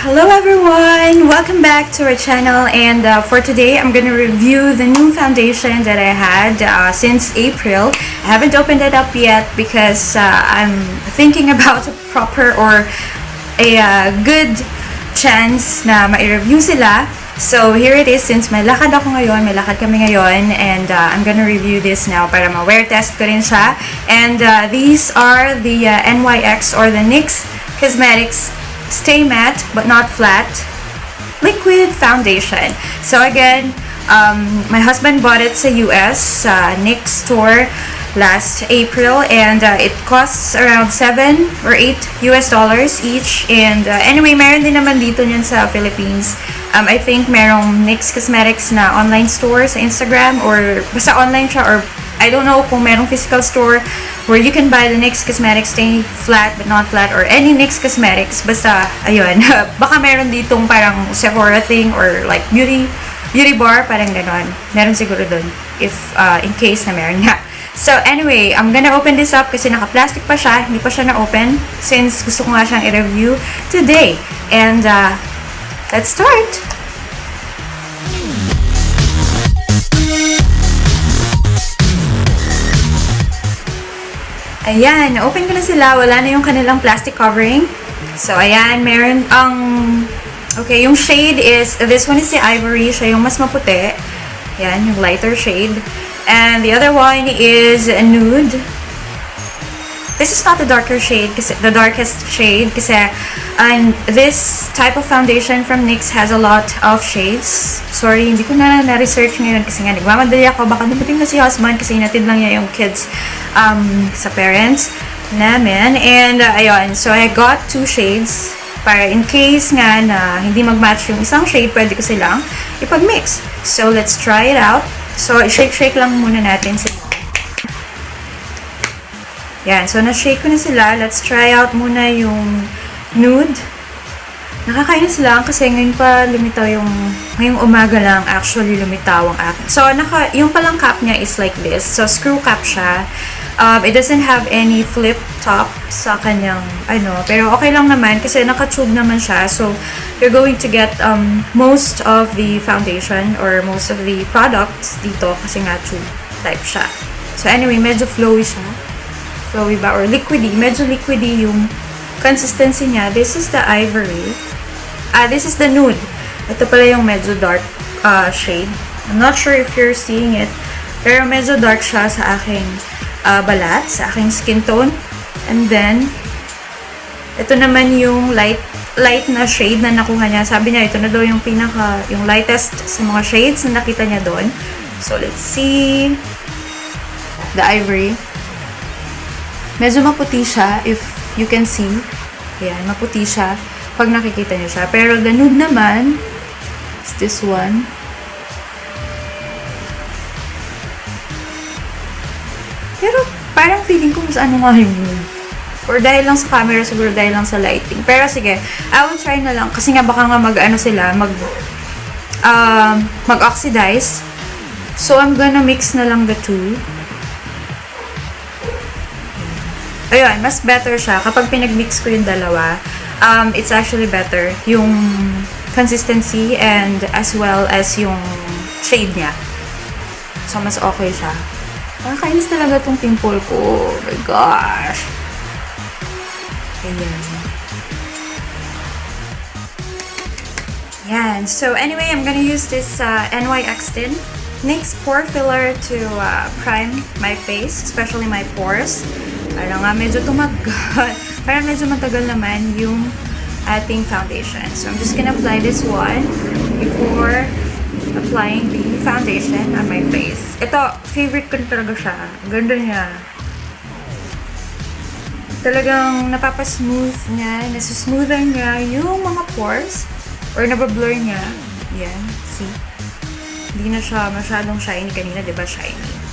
Hello everyone! Welcome back to our channel, and for today I'm gonna review the new foundation that I had since April. I haven't opened it up yet because I'm thinking about a proper or a good chance na ma-review sila. So here it is, since may lakad ako ngayon, may lakad kami ngayon, and I'm gonna review this now para ma-wear test ko rin siya. And these are the NYX or the NYX Cosmetics Stay Matte but Not Flat Liquid Foundation. So again, my husband bought it sa US NYX store last April, and it costs around $7 or $8 each. And anyway, meron din naman dito niyan sa Philippines. I think merong NYX Cosmetics na online store sa Instagram, or basta online siya, or I don't know kung merong physical store where you can buy the NYX Cosmetics Stay Flat but Not Flat, or any NYX Cosmetics. Basta, ayun. Baka meron ditong parang Sephora thing or like beauty bar, parang ganon. Meron siguro dun if in case na meron nga. So anyway, I'm gonna open this up kasi naka-plastic pa siya. Hindi pa siya na-open since gusto ko nga siyang i-review today. And let's start! Ayan, open ko na sila. Wala na yung kanilang plastic covering. So, ayan, meron ang... Okay, yung shade is... This one is the Ivory. Siya yung mas maputi. Ayan, yung lighter shade. And the other one is a Nude. This is not the darker shade, kasi, the darkest shade, kasi this type of foundation from NYX has a lot of shades. Sorry, hindi ko na-research ngayon kasi nga nagmamadali ako. Baka dumating na si husband kasi inatid lang niya yung kids sa parents namin. And ayun, so I got 2 shades para in case nga na hindi mag-match yung isang shade, pwede ko silang ipag-mix. So let's try it out. So shake lang muna natin sila. Yan, so na-shake ko na sila. Let's try out muna yung Nude. Nakakainis lang kasi ngayon pa lumitaw ngayong umaga lang actually lumitaw ang akin. So, yung palang cap niya is like this. So, screw cap siya. It doesn't have any flip top sa kanyang, pero okay lang naman kasi naka-tube naman siya. So, you're going to get most of the foundation or most of the products dito kasi nga tube type siya. So, anyway, medyo flowy siya. Flowy ba? Or liquidy. Medyo liquidy yung consistency niya. This is the Ivory. This is the Nude. Ito pala yung medyo dark shade. I'm not sure if you're seeing it. Pero medyo dark siya sa aking balat, sa aking skin tone. And then, ito naman yung light na shade na nakuha niya. Sabi niya, ito na daw yung yung lightest sa mga shades na nakita niya doon. So, let's see. The Ivory. Medyo maputi siya, if you can see. Ayan, maputi siya pag nakikita niyo siya. Pero the Nude naman is this one. Pero parang feeling ko mas ano nga yung Nude. Or dahil lang sa camera, siguro dahil lang sa lighting. Pero sige, I will try na lang. Kasi nga baka nga mag-oxidize. So, I'm gonna mix na lang the two. Ayun, mas better siya. Kapag pinag-mix ko yung dalawa, it's actually better. Yung consistency and as well as yung shade niya. So, mas okay siya. Nakakainis talaga tong pimple ko. Oh my gosh. Ayan. Yan. So, anyway, I'm gonna use this NYX Pore Filler to prime my face, especially my pores. Parang nga medyo tumagal. Parang medyo matagal naman yung ating foundation. So, I'm just gonna apply this one before applying the foundation on my face. Ito, favorite ko na talaga siya. Ganda niya. Talagang napapasmooth niya, nasusmoother niya yung mga pores or nabablur niya. Yan, see? Hindi na siya masyadong shiny kanina, diba shiny?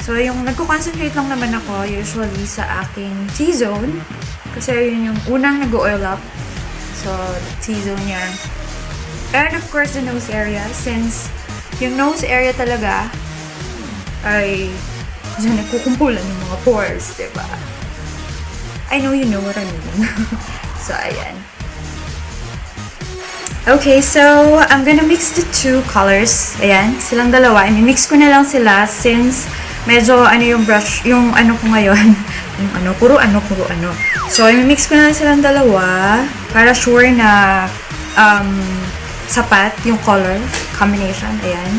So, yung nagko-concentrate lang naman ako usually sa aking T-zone. Kasi yun yung unang nag-oil up. So, the T-zone niya. And of course, the nose area. Since yung nose area talaga ay dyan nagkukumpulan yung mga pores, diba? I know you know what I mean. So, ayan. Okay, so I'm gonna mix the two colors. Ayan, silang dalawa. I-mix ko na lang sila since medyo ano yung brush, yung ano ko ngayon. Yung ano, puro ano. So, i-mix ko na lang silang dalawa para sure na sapat yung color combination. Ayan.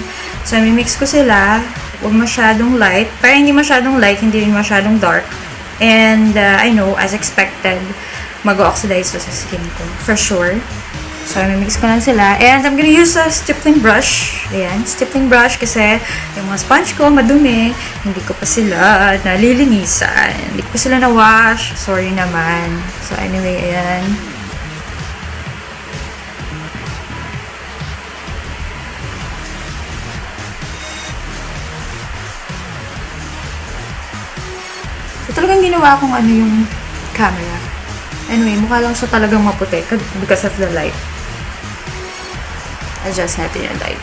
So, i-mix ko sila. Huwag masyadong light. Para hindi masyadong light, hindi rin masyadong dark. And I know, as expected, mag-oxidize to sa skin ko. For sure. So, i-mix ko lang sila. And I'm gonna use a stippling brush. Ayan, stippling brush kasi yung mga sponge ko madumi. Hindi ko pa sila nalilinisan. Hindi ko pa sila na-wash. Sorry naman. So, anyway, ayan. So, talagang ginawa kong ano yung camera. Anyway, mukha lang siya talagang maputi because of the light. Adjust natin yung light.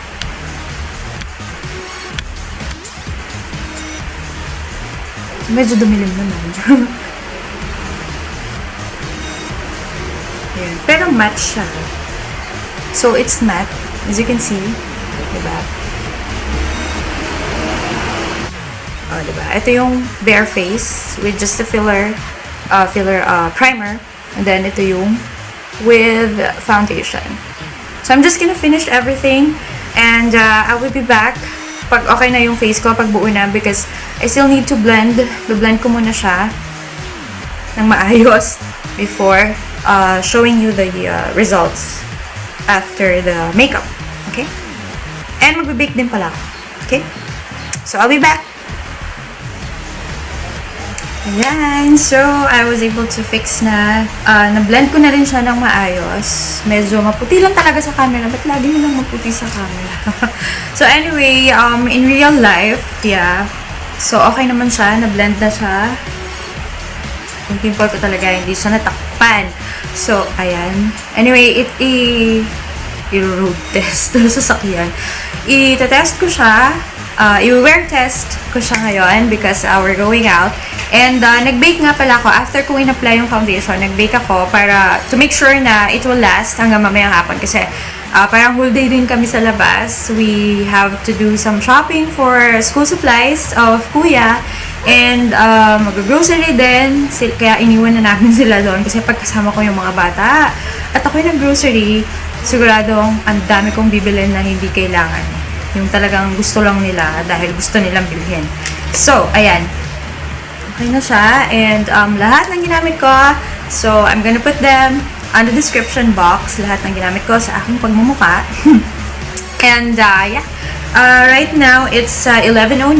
Medyo dumilim naman. Ayan. Pero matte siya. So, it's matte. As you can see. Diba? Oh, diba? Ito yung bare face with just a filler primer. And then, ito yung with foundation. So, I'm just gonna finish everything. And I will be back pag okay na yung face ko, pag buo na. Because I still need to blend. Blend ko muna siya ng maayos before showing you the results after the makeup. Okay? And magbe-bake din pala ako. Okay? So, I'll be back. Ayan. So, I was able to fix na. Na-blend ko na rin siya ng maayos. Medyo maputi lang talaga sa camera. Ba't lagi na lang maputi sa camera? So, anyway, in real life, yeah. So, okay naman siya. Na-blend na siya. Yung pimple ko talaga, hindi siya natakpan. So, ayan. Anyway, i-road test sa sasakyan. I-test ko siya. I-wear test ko siya ngayon because we're going out. And nag-bake nga pala ako. After ko in-apply yung foundation, nag-bake ako para to make sure na it will last hanggang mamayang hapon. Kasi parang whole day din kami sa labas. We have to do some shopping for school supplies of kuya. And mag-grocery din. Kaya iniwan na namin sila doon kasi pagkasama ko yung mga bata. At ako yung nag-grocery, siguradong ang dami kong bibilin na hindi kailangan. Yung talagang gusto lang nila dahil gusto nilang bilhin. So, ayan. Okay na siya. And lahat ng ginamit ko, so I'm gonna put them on the description box. Lahat ng ginamit ko sa aking pagmumukha. And yeah. Right now, it's 11:09.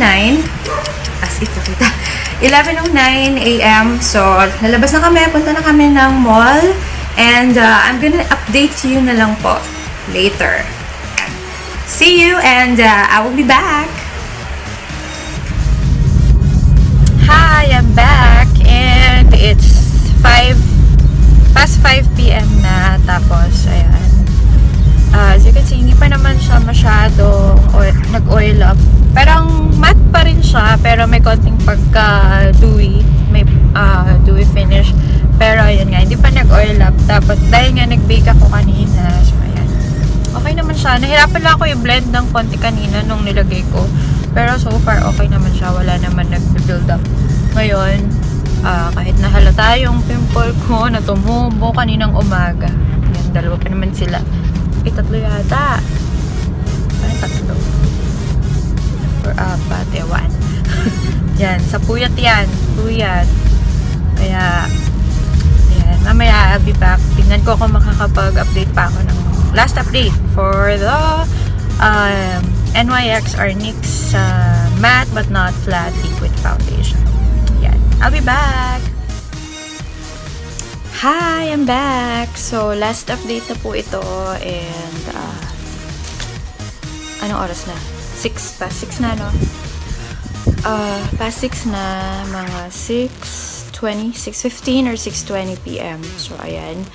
As if nakita. 11:09 a.m. So, lalabas na kami. Punta na kami ng mall. And I'm gonna update you na lang po later. See you and I will be back. Hi, I'm back and it's past 5 p.m. na. Tapos, ayan. As you can see, hindi pa naman siya masyado nag-oil up. Parang matte pa rin siya, pero may konting pagka-dewy. May dewy finish. Pero, ayan nga, hindi pa nag-oil up. Tapos, dahil nga nag-bake ako kanina. So, ayan. Okay naman siya. Nahirapan lang ako i-blend ng konti kanina nung nilagay ko. Pero so far, okay naman siya. Wala naman nag-build up. Ngayon, kahit nahalata yung pimple ko na tumubo kaninang umaga. Yan, dalawa pa naman sila. Tatlo yata. Ay, tatlo. Or apat, ewan. Yan, sa puyat yan. Puyat. Kaya, yan. Mamaya, I'll be back. Tingnan ko kung makakapag-update pa ako ng last update for the NYX or NYX matte but not flat liquid foundation. Yan. I'll be back! Hi! I'm back! So, last update na po ito and anong oras na? 6 past 6 na, no? Past 6 na, mga 6:20, 6:15 or 6:20 p.m. So, ayan.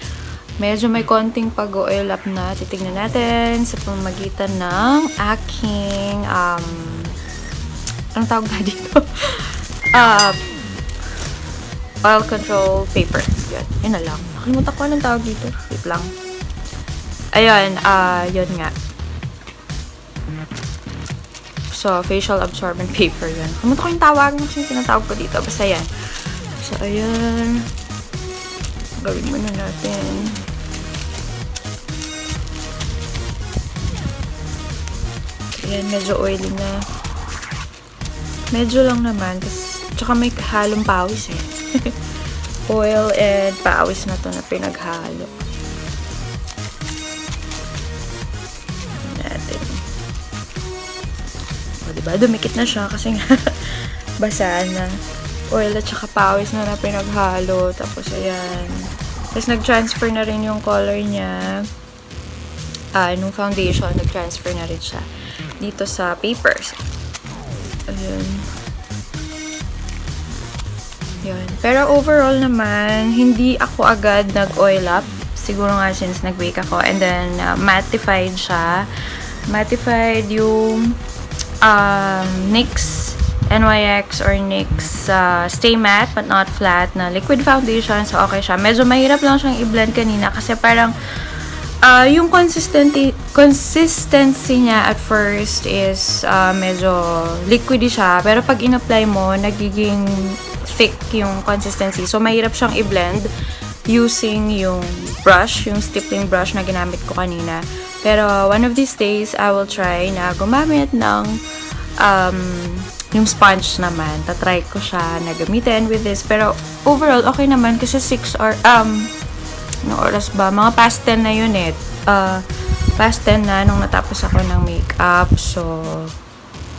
Medyo may konting pag-oil up na. Titignan natin sa pamamagitan ng aking anong tawag na dito? Oil control paper. Yun na lang. Nakalimutan ko anong tawag dito. Wait lang. ayun, yun nga. So, facial absorbent paper yun. Kamuto ko yung tawag mo kasi tinatawag ko dito. Basta yan. So, ayan. Gawin muna natin. Ayan, medyo oily na. Medyo lang naman. Tsaka may halong pawis eh. Oil and pawis na to na pinaghalo. Natin. O, diba? Dumikit na siya kasi nga basaan na. Oil at saka pawis na pinaghalo. Tapos, ayan. Tapos, nag-transfer na rin yung color niya. Nung foundation, nag-transfer na rin siya dito sa papers. Ayan. Yun. Pero overall naman, hindi ako agad nag-oil up. Siguro nga since nag-bake ako. And then, mattified siya. Mattified yung NYX or NYX Stay Matte but not flat na liquid foundation. So, okay siya. Medyo mahirap lang siyang i-blend kanina kasi parang yung consistency niya at first is medyo liquidy siya. Pero pag in-apply mo, nagiging thick yung consistency. So, mahirap siyang i-blend using yung brush, yung stippling brush na ginamit ko kanina. Pero, one of these days, I will try na gumamit ng yung sponge naman. Tatry ko siya na gamitin with this. Pero, overall, okay naman kasi 6 or, no oras ba? Mga past 10 na yun eh. Past 10 na nung natapos ako ng makeup. So,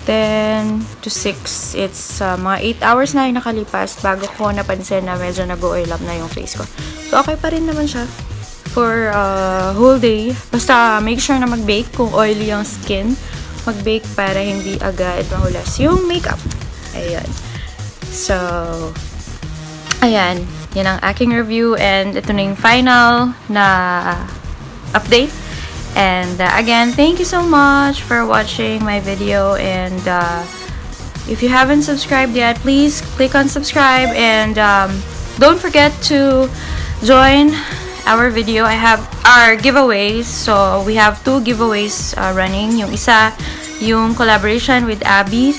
10 to 6. It's mga 8 hours na yung nakalipas bago ko napansin na medyo nag-oil up na yung face ko. So, okay pa rin naman siya for whole day. Basta, make sure na mag-bake kung oily yung skin. Mag-bake para hindi agad mahulas yung makeup. Ayan. So, ayan. Yan ang aking review and ito na yung final na update. And again, thank you so much for watching my video. And if you haven't subscribed yet, please click on subscribe. And don't forget to join our video. I have our giveaways. So we have 2 giveaways running. Yung isa, yung collaboration with Abby.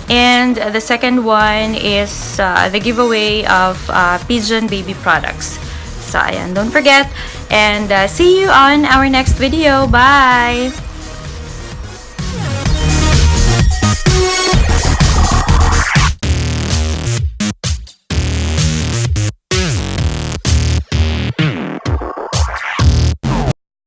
And the second one is the giveaway of Pigeon baby products. So, ayan, don't forget. And see you on our next video. Bye!